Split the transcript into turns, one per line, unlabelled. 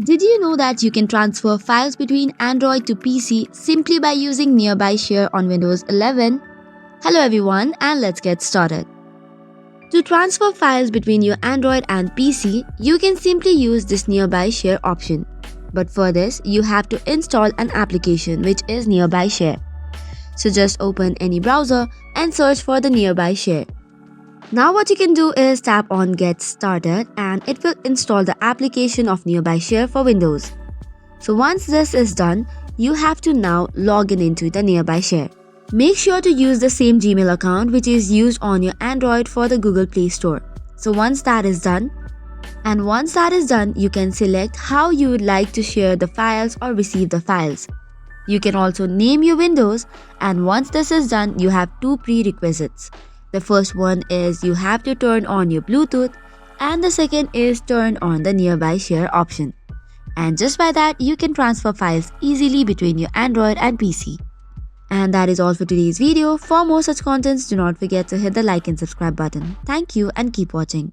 Did you know that you can transfer files between Android to PC simply by using Nearby Share on Windows 11? Hello everyone, and let's get started. To transfer files between your Android and PC, you can simply use this Nearby Share option. But for this, you have to install an application which is Nearby Share. So just open any browser and search for the Nearby Share. Now what you can do is tap on Get Started and it will install the application of Nearby Share for Windows. So once this is done, you have to now log in into the Nearby Share. Make sure to use the same Gmail account which is used on your Android for the Google Play Store. So once that is done, you can select how you would like to share the files or receive the files. You can also name your windows, and once this is done, you have two prerequisites. The first one is you have to turn on your Bluetooth, and the second is turn on the Nearby Share option. And just by that, you can transfer files easily between your Android and PC. And that is all for today's video. For more such contents, do not forget to hit the like and subscribe button. Thank you and keep watching.